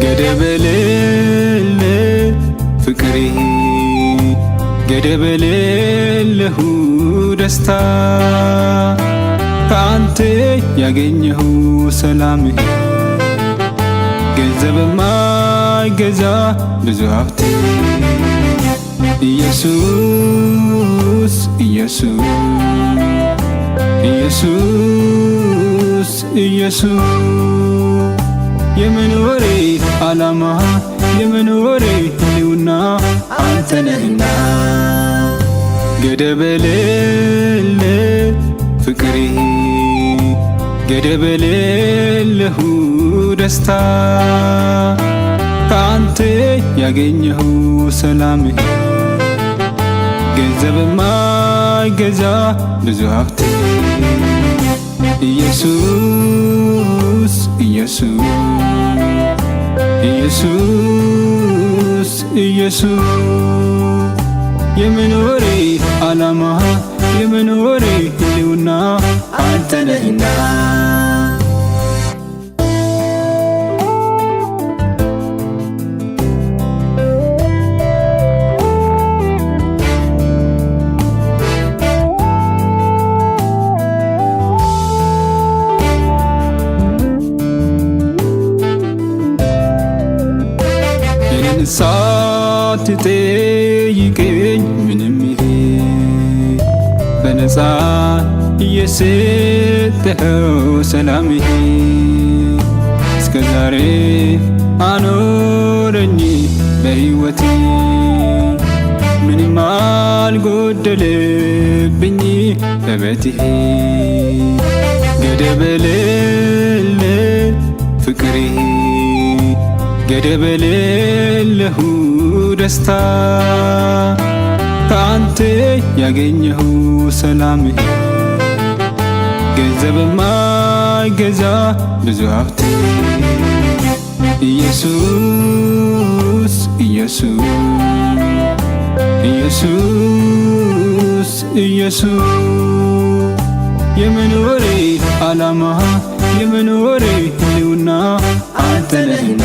ገደብ የሌለው ፍቅሬ ገደብ የሌለው ደስታ ከአንተ ያገኘሁ ሰላም ገንዘብ የማይገዛ ብዙ ሀብት ኢየሱስ ኢየሱስ ኢየሱስ ኢየሱስ የመኖሬ ዓላማ የመኖሬ ህልውና አንተ ነህና ገደብ የሌለው ፍቅሬ ገደብ የሌለው ደስታ ከአንተ ያገኘሁ ሰላም ገንዘብ የማይገዛ ብዙ ሀብት ኢየሱስ ኢየሱስ ኢየሱስ ኢየሱስ የመኖሬ ዓላማ የመኖሬ ህልውና አንተ ነህና ሳትጠይቀኝ ምንም ይሄ በነፃ እየሰጠኸው ሰላም ይሄ እስከ ዛሬ አኖረኝ በሕይወቴ ምንም አልጎደለብኝ በቤትህ ገደብ የሌለው ፍቅሬ ገደብ የሌለው ደስታ ከአንተ ያገኘሁ ሰላም ገንዘብ የማይገዛ ብዙ ሀብት ኢየሱስ ኢየሱስ ኢየሱስ ኢየሱስ የመኖሬ ዓላማ የመኖሬ ህልውና አንተ ነህና